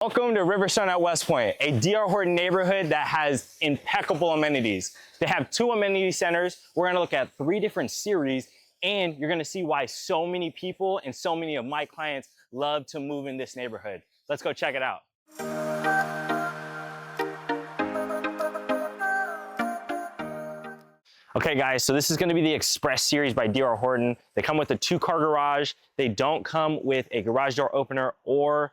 Welcome to Riverstone at West Point, a D.R. Horton neighborhood that has impeccable amenities. They have 2 amenity centers. We're gonna look at 3 different series, and you're gonna see why so many people and so many of my clients love to move in this neighborhood. Let's go check it out. Okay guys, so this is gonna be the Express series by D.R. Horton. They come with a 2-car garage. They don't come with a garage door opener or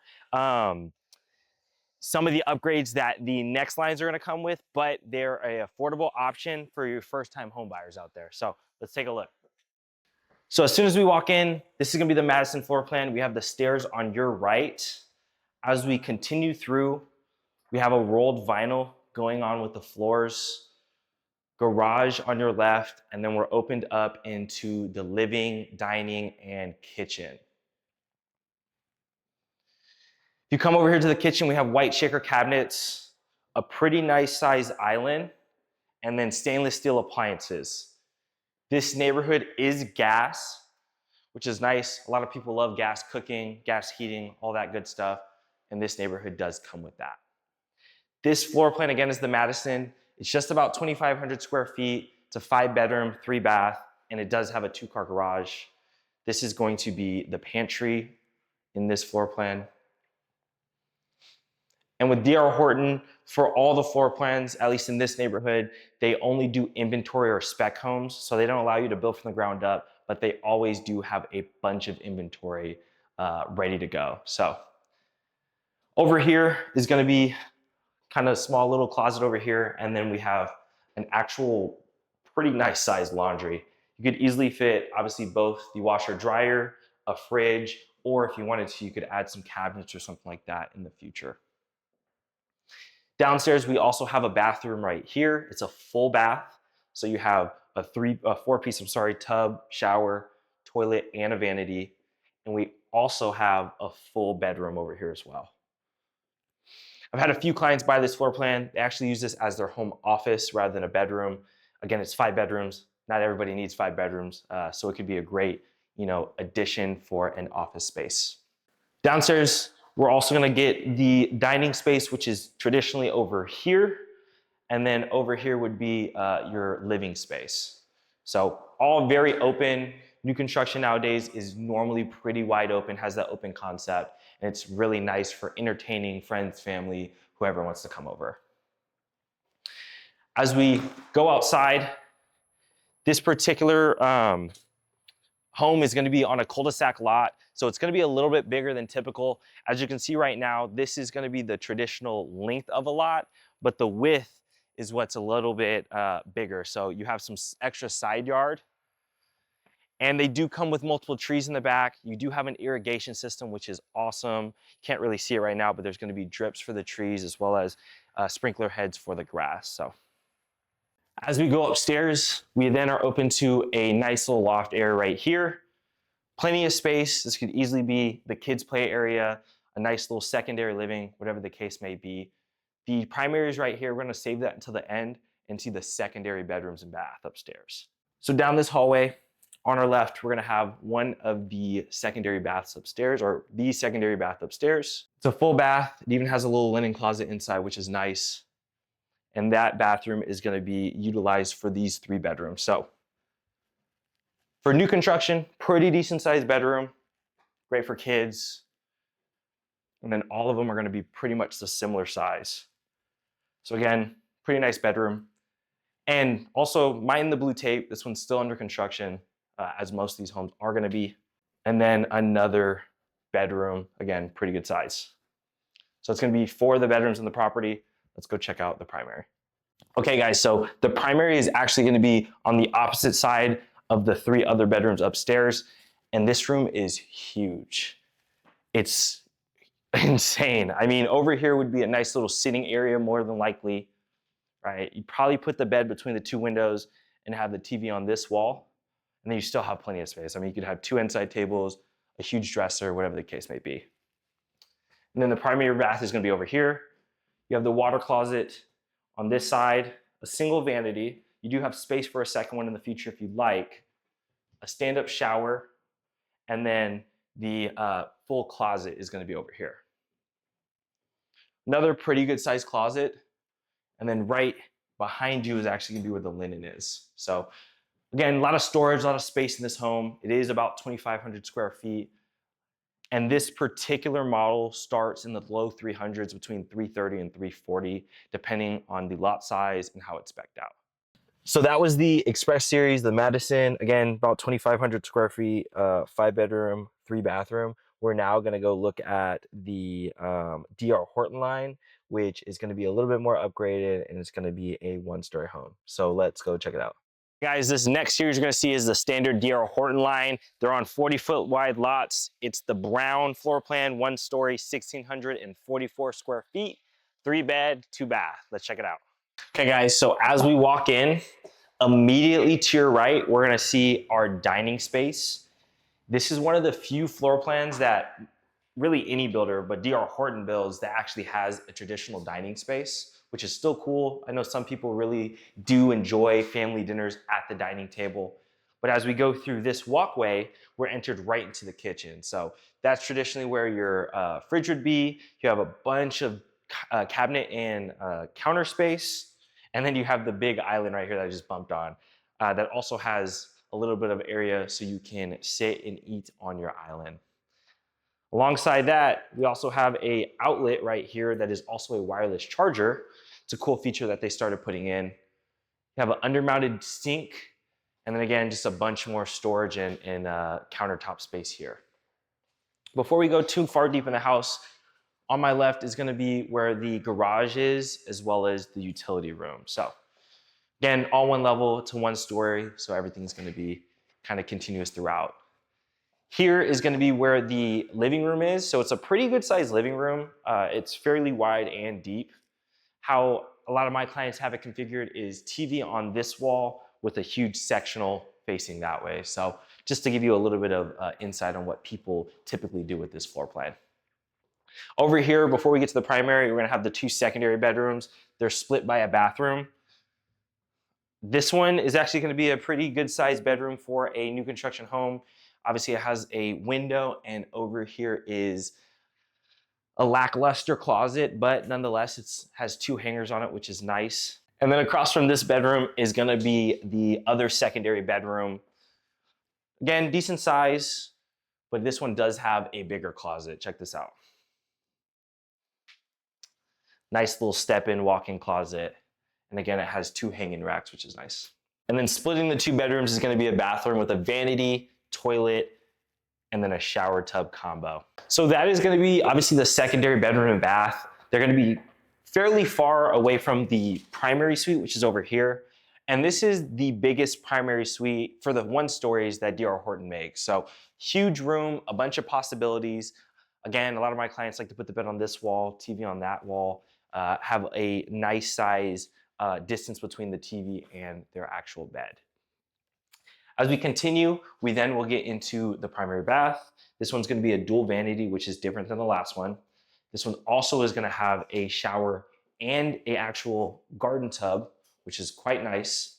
some of the upgrades that the next lines are gonna come with, but they're an affordable option for your first-time home buyers out there. So let's take a look. So as soon as we walk in, this is gonna be the Madison floor plan. We have the stairs on your right. As we continue through, we have a rolled vinyl going on with the floors, garage on your left, and then we're opened up into the living, dining, and kitchen. If you come over here to the kitchen, we have white shaker cabinets, a pretty nice sized island, and then stainless steel appliances. This neighborhood is gas, which is nice. A lot of people love gas cooking, gas heating, all that good stuff, and this neighborhood does come with that. This floor plan, again, is the Madison. It's just about 2,500 square feet. It's a 5-bedroom, 3-bath, and it does have a 2-car garage. This is going to be the pantry in this floor plan. And with D.R. Horton, for all the floor plans, at least in this neighborhood, they only do inventory or spec homes. So they don't allow you to build from the ground up, but they always do have a bunch of inventory ready to go. So over here is gonna be kind of a small little closet over here. And then we have an actual pretty nice sized laundry. You could easily fit, obviously, both the washer dryer, a fridge, or if you wanted to, you could add some cabinets or something like that in the future. Downstairs, we also have a bathroom right here. It's a full bath. So you have a 4-piece, tub, shower, toilet, and a vanity. And we also have a full bedroom over here as well. I've had a few clients buy this floor plan. They actually use this as their home office rather than a bedroom. Again, it's 5 bedrooms. Not everybody needs 5 bedrooms. So it could be a great, addition for an office space. Downstairs, we're also gonna get the dining space, which is traditionally over here. And then over here would be your living space. So all very open. New construction nowadays is normally pretty wide open, has that open concept. And it's really nice for entertaining friends, family, whoever wants to come over. As we go outside, this particular home is gonna be on a cul-de-sac lot. So it's gonna be a little bit bigger than typical. As you can see right now, this is gonna be the traditional length of a lot, but the width is what's a little bit bigger. So you have some extra side yard. And they do come with multiple trees in the back. You do have an irrigation system, which is awesome. Can't really see it right now, but there's gonna be drips for the trees as well as sprinkler heads for the grass. So as we go upstairs, we then are open to a nice little loft area right here. Plenty of space. This could easily be the kids' play area, a nice little secondary living, whatever the case may be. The primary is right here. We're gonna save that until the end and see the secondary bedrooms and bath upstairs. So down this hallway, on our left, we're gonna have one of the secondary baths upstairs, or the secondary bath upstairs. It's a full bath. It even has a little linen closet inside, which is nice. And that bathroom is gonna be utilized for these 3 bedrooms. So for new construction, pretty decent sized bedroom, great for kids. And then all of them are gonna be pretty much the similar size. So again, pretty nice bedroom. And also mind the blue tape, this one's still under construction, as most of these homes are gonna be. And then another bedroom, again, pretty good size. So it's gonna be 4 of the bedrooms in the property. Let's go check out the primary. Okay guys, so the primary is actually gonna be on the opposite side of the 3 other bedrooms upstairs. And this room is huge. It's insane. I mean, over here would be a nice little sitting area more than likely, right? You'd probably put the bed between the 2 windows and have the TV on this wall. And then you still have plenty of space. I mean, you could have 2 inside tables, a huge dresser, whatever the case may be. And then the primary bath is gonna be over here. You have the water closet on this side, a single vanity. You do have space for a second one in the future if you'd like, a stand-up shower, and then the full closet is gonna be over here. Another pretty good sized closet. And then right behind you is actually gonna be where the linen is. So again, a lot of storage, a lot of space in this home. It is about 2,500 square feet. And this particular model starts in the low 300s, between 330 and 340, depending on the lot size and how it's spec'd out. So that was the Express Series, the Madison. Again, about 2,500 square feet, 5-bedroom, 3-bathroom. We're now gonna go look at the DR Horton line, which is gonna be a little bit more upgraded, and it's gonna be a 1-story home. So let's go check it out. Guys, this next series you're gonna see is the standard DR Horton line. They're on 40-foot wide lots. It's the brown floor plan, 1-story, 1,644 square feet, 3-bed, 2-bath. Let's check it out. Okay guys, so as we walk in, immediately to your right, we're gonna see our dining space. This is one of the few floor plans that really any builder, but DR Horton builds, that actually has a traditional dining space, which is still cool. I know some people really do enjoy family dinners at the dining table. But as we go through this walkway, we're entered right into the kitchen. So that's traditionally where your fridge would be. You have a bunch of cabinet and counter space. And then you have the big island right here that I just bumped on. That also has a little bit of area so you can sit and eat on your island. Alongside that, we also have a outlet right here that is also a wireless charger. It's a cool feature that they started putting in. You have an undermounted sink, and then again, just a bunch more storage and countertop space here. Before we go too far deep in the house, on my left is gonna be where the garage is, as well as the utility room. So again, all one level to 1 story, so everything's gonna be kind of continuous throughout. Here is gonna be where the living room is. So it's a pretty good sized living room. It's fairly wide and deep. How a lot of my clients have it configured is TV on this wall with a huge sectional facing that way. So just to give you a little bit of insight on what people typically do with this floor plan. Over here, before we get to the primary, we're gonna have the 2 secondary bedrooms. They're split by a bathroom. This one is actually gonna be a pretty good sized bedroom for a new construction home. Obviously it has a window, and over here is a lackluster closet, but nonetheless it has 2 hangers on it, which is nice. And then across from this bedroom is gonna be the other secondary bedroom. Again, decent size, but this one does have a bigger closet. Check this out. Nice little step-in walk-in closet. And again, it has 2 hanging racks, which is nice. And then splitting the 2 bedrooms is gonna be a bathroom with a vanity, toilet, and then a shower tub combo. So that is gonna be obviously the secondary bedroom and bath. They're gonna be fairly far away from the primary suite, which is over here. And this is the biggest primary suite for the 1 stories that DR Horton makes. So huge room, a bunch of possibilities. Again, a lot of my clients like to put the bed on this wall, TV on that wall, have a nice size distance between the TV and their actual bed. As we continue, we then will get into the primary bath. This one's gonna be a dual vanity, which is different than the last one. This one also is gonna have a shower and an actual garden tub, which is quite nice.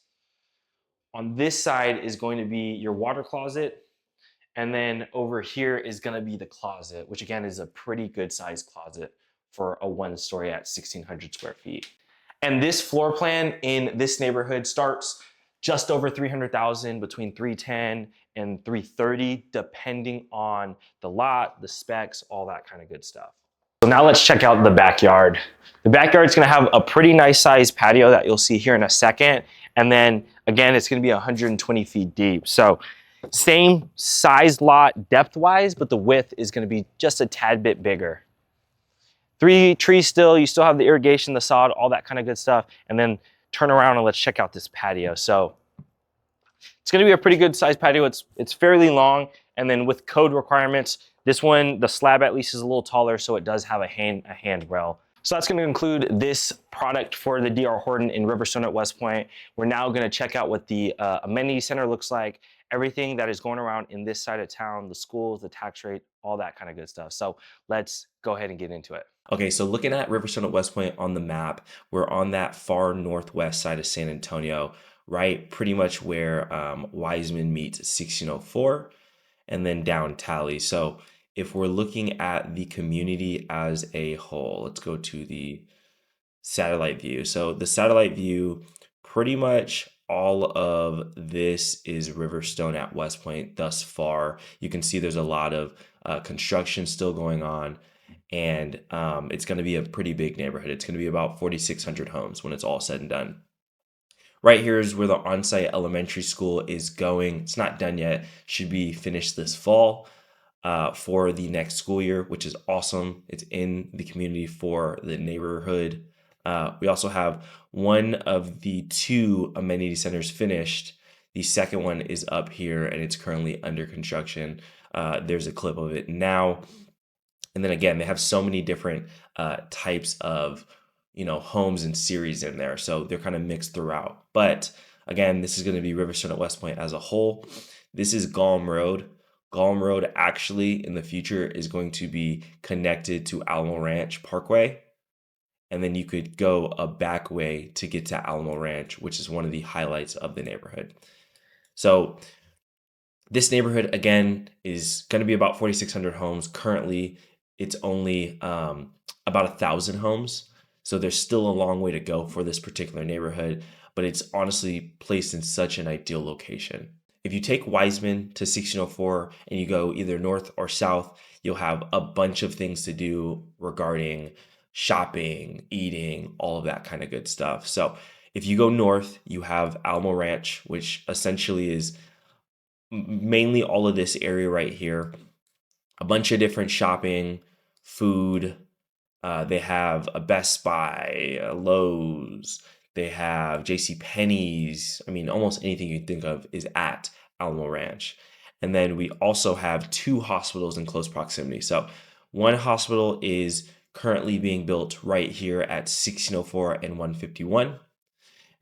On this side is going to be your water closet. And then over here is gonna be the closet, which again is a pretty good sized closet for a 1 story at 1,600 square feet. And this floor plan in this neighborhood starts just over 300,000, between 310 and 330, depending on the lot, the specs, all that kind of good stuff. So now let's check out the backyard. The backyard is gonna have a pretty nice sized patio that you'll see here in a second. And then again, it's gonna be 120 feet deep. So same size lot depth-wise, but the width is gonna be just a tad bit bigger. 3 trees still, you still have the irrigation, the sod, all that kind of good stuff. And then turn around and let's check out this patio. So it's gonna be a pretty good sized patio. It's fairly long. And then with code requirements, this one, the slab at least is a little taller, so it does have a handrail. So that's gonna conclude this product for the DR Horton in Riverstone at West Point. We're now gonna check out what the amenity center looks like, everything that is going around in this side of town, the schools, the tax rate, all that kind of good stuff. So let's go ahead and get into it. Okay, so looking at Riverstone at West Point on the map, we're on that far northwest side of San Antonio, right? Pretty much where Wiseman meets 1604 and then down Tally. So if we're looking at the community as a whole, let's go to the satellite view. So the satellite view, pretty much all of this is Riverstone at West Point thus far. You can see there's a lot of construction still going on, and it's going to be a pretty big neighborhood. It's going to be about 4,600 homes when it's all said and done. Right here is where the on-site elementary school is going. It's not done yet. Should be finished this fall for the next school year, which is awesome. It's in the community for the neighborhood. We also have one of the 2 amenity centers finished. The second one is up here and it's currently under construction. There's a clip of it now. And then again, they have so many different types of homes and series in there. So they're kind of mixed throughout. But again, this is going to be Riverstone at West Point as a whole. This is Galm Road. Galm Road actually in the future is going to be connected to Alamo Ranch Parkway. And then you could go a back way to get to Alamo Ranch, which is one of the highlights of the neighborhood. So this neighborhood, again, is going to be about 4,600 homes. Currently, it's only about 1,000 homes. So there's still a long way to go for this particular neighborhood, but it's honestly placed in such an ideal location. If you take Wiseman to 1604 and you go either north or south, you'll have a bunch of things to do regarding shopping, eating, all of that kind of good stuff. So if you go north, you have Alamo Ranch, which essentially is mainly all of this area right here. A bunch of different shopping, food. They have a Best Buy, a Lowe's. They have J.C. Penney's. I mean, almost anything you can think of is at Alamo Ranch. And then we also have 2 hospitals in close proximity. So one hospital is currently being built right here at 1604 and 151.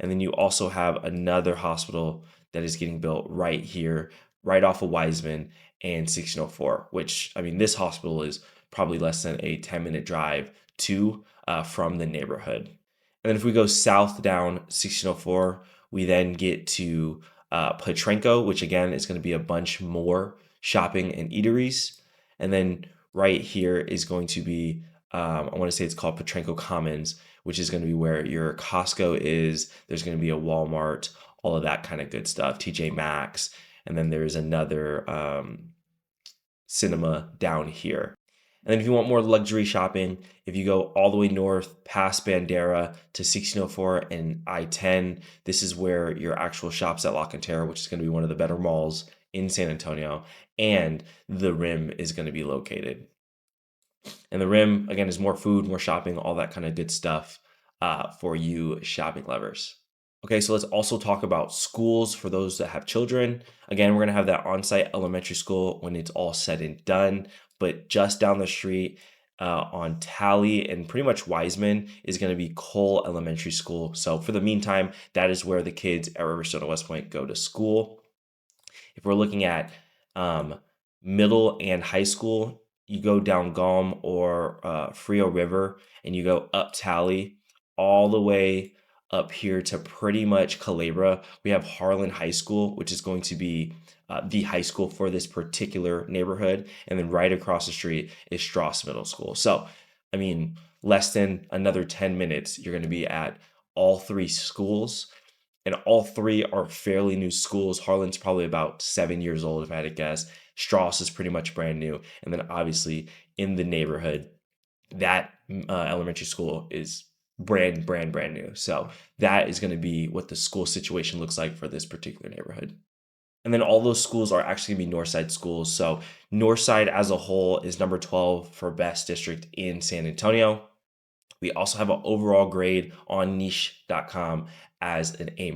And then you also have another hospital that is getting built right here, right off of Wiseman and 1604, which, I mean, this hospital is probably less than a 10-minute drive to from the neighborhood. And then if we go south down 1604, we then get to Petrenko, which again is going to be a bunch more shopping and eateries. And then right here is going to be, I want to say it's called Petrenko Commons, which is going to be where your Costco is. There's going to be a Walmart, all of that kind of good stuff, TJ Maxx. And then there's another cinema down here. And then if you want more luxury shopping, if you go all the way north past Bandera to 1604 and I-10, this is where your actual shops at La Cantera, which is going to be one of the better malls in San Antonio, and the Rim is going to be located. And the Rim, again, is more food, more shopping, all that kind of good stuff for you shopping lovers. Okay, so let's also talk about schools for those that have children. Again, we're going to have that on-site elementary school when it's all said and done, but just down the street on Tally and pretty much Wiseman is going to be Cole Elementary School. So for the meantime, that is where the kids at Riverstone at West Point go to school. If we're looking at middle and high school, you go down Galm or Frio River and you go up Tally all the way up here to pretty much Culebra. We have Harlan High School, which is going to be the high school for this particular neighborhood. And then right across the street is Strauss Middle School. So, I mean, less than another 10 minutes, you're going to be at all 3 schools. And all 3 are fairly new schools. Harlan's probably about 7 years old, if I had to guess. Strauss is pretty much brand new. And then obviously in the neighborhood, that elementary school is brand new. So that is going to be what the school situation looks like for this particular neighborhood. And then all those schools are actually going to be Northside schools. So Northside as a whole is number 12 for best district in San Antonio. We also have an overall grade on niche.com as an A-.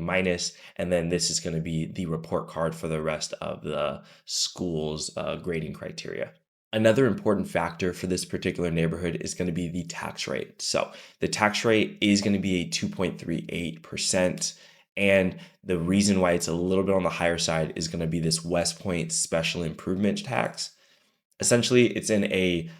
And then this is going to be the report card for the rest of the school's grading criteria. Another important factor for this particular neighborhood is going to be the tax rate. So the tax rate is going to be a 2.38%. And the reason why it's a little bit on the higher side is going to be this West Point special improvement tax. Essentially, it's in a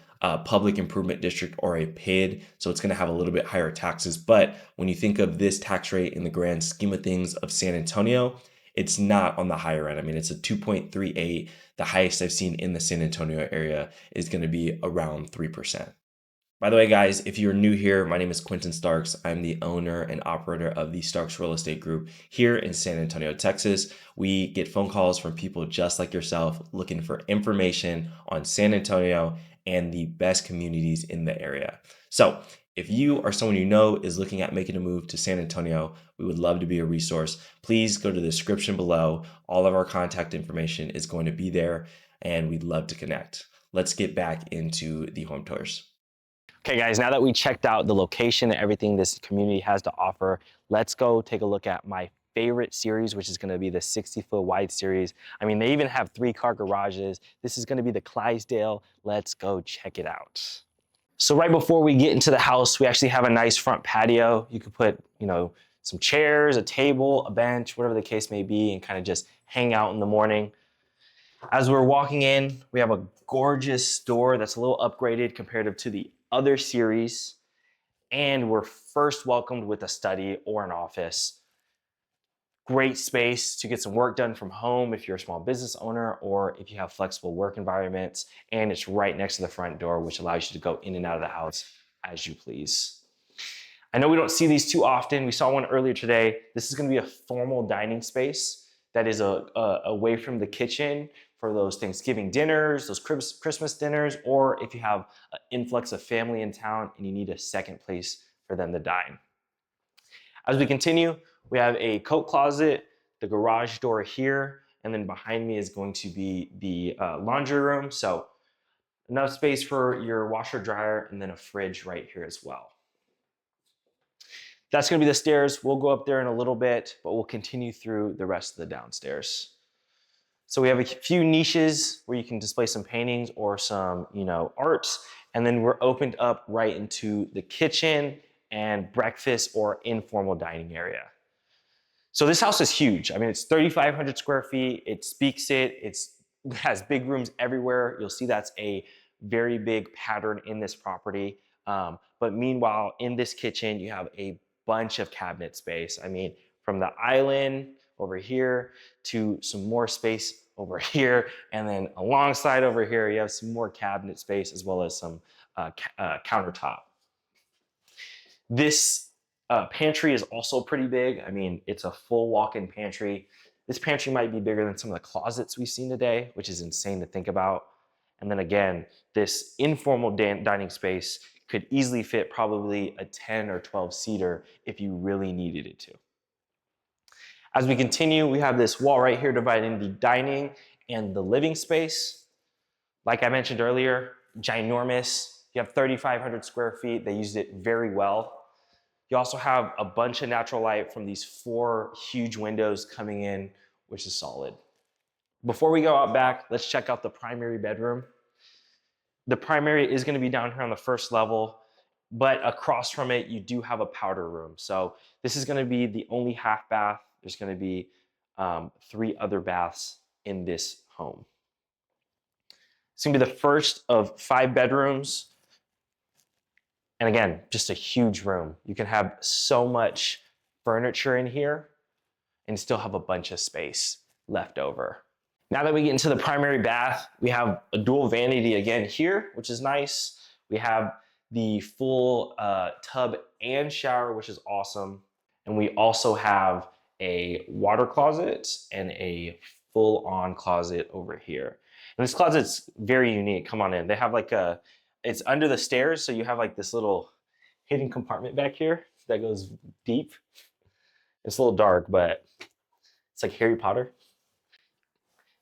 public improvement district or a PID, so it's going to have a little bit higher taxes. But when you think of this tax rate in the grand scheme of things of San Antonio, it's not on the higher end. I mean, it's a 2.38. The highest I've seen in the San Antonio area is going to be around 3%. By the way, guys, if you're new here, my name is Quentin Starks. I'm the owner and operator of the Starks Real Estate Group here in San Antonio, Texas. We get phone calls from people just like yourself looking for information on San Antonio and the best communities in the area. So if you or someone you know is looking at making a move to San Antonio, we would love to be a resource. Please go to the description below. All of our contact information is going to be there, and we'd love to connect. Let's get back into the home tours. Okay guys, now that we checked out the location and everything this community has to offer, let's go take a look at my favorite series, which is gonna be the 60-foot wide series. I mean, they even have 3-car garages. This is gonna be the Clydesdale. Let's go check it out. So right before we get into the house, we actually have a nice front patio. You could put, some chairs, a table, a bench, whatever the case may be, and kind of just hang out in the morning. As we're walking in, we have a gorgeous store that's a little upgraded comparative to the other series. And we're first welcomed with a study or an office. Great space to get some work done from home if you're a small business owner or if you have flexible work environments. And it's right next to the front door, which allows you to go in and out of the house as you please. I know we don't see these too often. We saw one earlier today. This is going to be a formal dining space that is away from the kitchen for those Thanksgiving dinners, those Christmas dinners, or if you have an influx of family in town and you need a second place for them to dine. As we continue, we have a coat closet, the garage door here, and then behind me is going to be the laundry room. So enough space for your washer dryer and then a fridge right here as well. That's gonna be the stairs. We'll go up there in a little bit, but we'll continue through the rest of the downstairs. So we have a few niches where you can display some paintings or some, arts, and then we're opened up right into the kitchen and breakfast or informal dining area. So this house is huge. I mean, it's 3,500 square feet. It has big rooms everywhere. You'll see that's a very big pattern in this property. But meanwhile, in this kitchen, you have a bunch of cabinet space. I mean, from the island over here to some more space over here, and then alongside over here, you have some more cabinet space as well as some countertop. This pantry is also pretty big. I mean, it's a full walk-in pantry. This pantry might be bigger than some of the closets we've seen today, which is insane to think about. And then again, this informal dining space could easily fit probably a 10 or 12 seater if you really needed it to. As we continue, we have this wall right here dividing the dining and the living space. Like I mentioned earlier, ginormous. You have 3,500 square feet. They used it very well. You also have a bunch of natural light from these 4 huge windows coming in, which is solid. Before we go out back, let's check out the primary bedroom. The primary is going to be down here on the first level, but across from it, you do have a powder room. So this is going to be the only half bath. There's going to be 3 other baths in this home. It's going to be the first of 5 bedrooms. And again, just a huge room. You can have so much furniture in here and still have a bunch of space left over. Now that we get into the primary bath, we have a dual vanity again here, which is nice. We have the full tub and shower, which is awesome. And we also have a water closet and a full-on closet over here. And this closet's very unique. Come on in. They have it's under the stairs, so you have like this little hidden compartment back here that goes deep. It's a little dark, but it's like Harry Potter.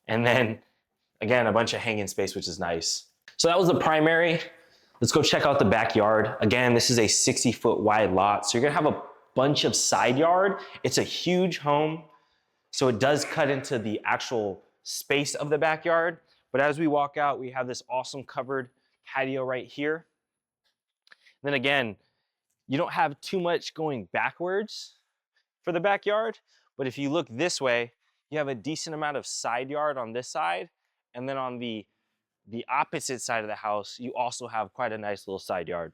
And then, again, a bunch of hanging space, which is nice. So that was the primary. Let's go check out the backyard. Again, this is a 60-foot wide lot. So you're gonna have a bunch of side yard. It's a huge home. So it does cut into the actual space of the backyard. But as we walk out, we have this awesome covered patio right here. And then again, you don't have too much going backwards for the backyard. But if you look this way, you have a decent amount of side yard on this side. And then on the opposite side of the house, you also have quite a nice little side yard.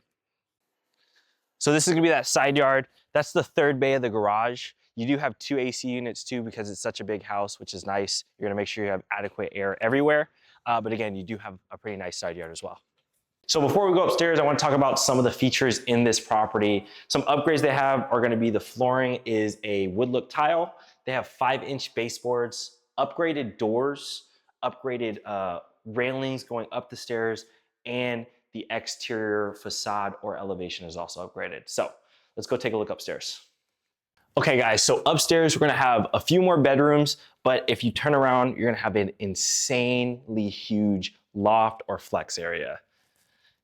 So this is gonna be that side yard. That's the 3rd bay of the garage. You do have 2 AC units too because it's such a big house, which is nice. You're gonna make sure you have adequate air everywhere. But again, you do have a pretty nice side yard as well. So before we go upstairs, I want to talk about some of the features in this property. Some upgrades they have are going to be the flooring is a wood look tile. They have 5-inch baseboards, upgraded doors, upgraded railings going up the stairs, and the exterior facade or elevation is also upgraded. So let's go take a look upstairs. Okay guys, so upstairs we're gonna have a few more bedrooms, but if you turn around, you're gonna have an insanely huge loft or flex area.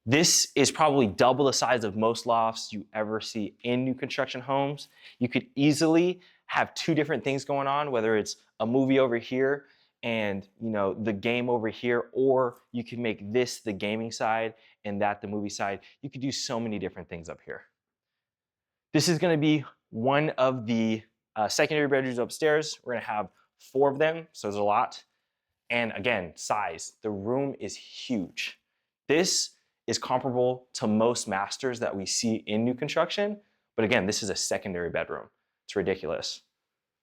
This is probably double the size of most lofts you ever see in new construction homes. You could easily have 2 different things going on, whether it's a movie over here and the game over here, or you can make this the gaming side and that the movie side. You could do so many different things up here. This is gonna be one of the secondary bedrooms upstairs. We're gonna have 4 of them, so there's a lot. And again, size, the room is huge. This is comparable to most masters that we see in new construction. But again, this is a secondary bedroom. It's ridiculous.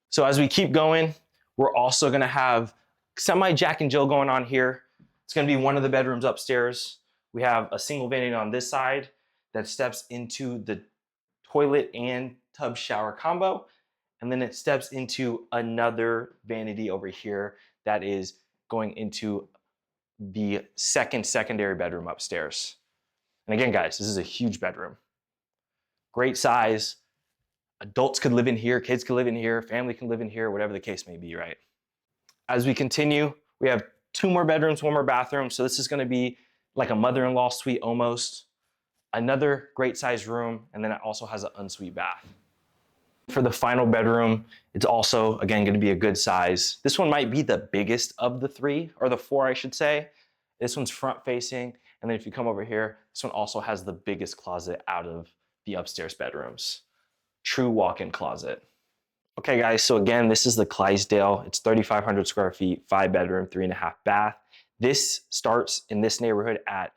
So as we keep going, we're also gonna have semi Jack and Jill going on here. It's gonna be one of the bedrooms upstairs. We have a single vanity on this side that steps into the toilet and tub shower combo. And then it steps into another vanity over here that is going into the secondary bedroom upstairs. And again, guys, this is a huge bedroom. Great size. Adults could live in here, kids could live in here, family can live in here, whatever the case may be, right? As we continue, we have 2 more bedrooms, 1 more bathroom. So this is gonna be like a mother-in-law suite almost. Another great sized room, and then it also has an ensuite bath. For the final bedroom, it's also, again, gonna be a good size. This one might be the biggest of the 3, or the 4, I should say. This one's front facing, and then if you come over here, this one also has the biggest closet out of the upstairs bedrooms. True walk-in closet. Okay guys, so again, this is the Clydesdale. It's 3,500 square feet, 5 bedroom, 3.5 bath. This starts in this neighborhood at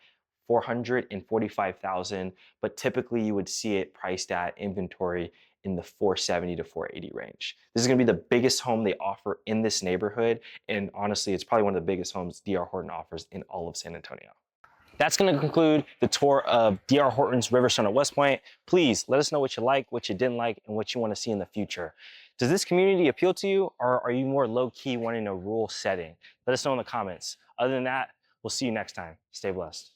$445,000, but typically you would see it priced at inventory in the 470 to 480 range. This is gonna be the biggest home they offer in this neighborhood, and honestly, it's probably one of the biggest homes D.R. Horton offers in all of San Antonio. That's gonna conclude the tour of D.R. Horton's Riverstone at West Point. Please let us know what you like, what you didn't like, and what you wanna see in the future. Does this community appeal to you, or are you more low-key wanting a rural setting? Let us know in the comments. Other than that, we'll see you next time. Stay blessed.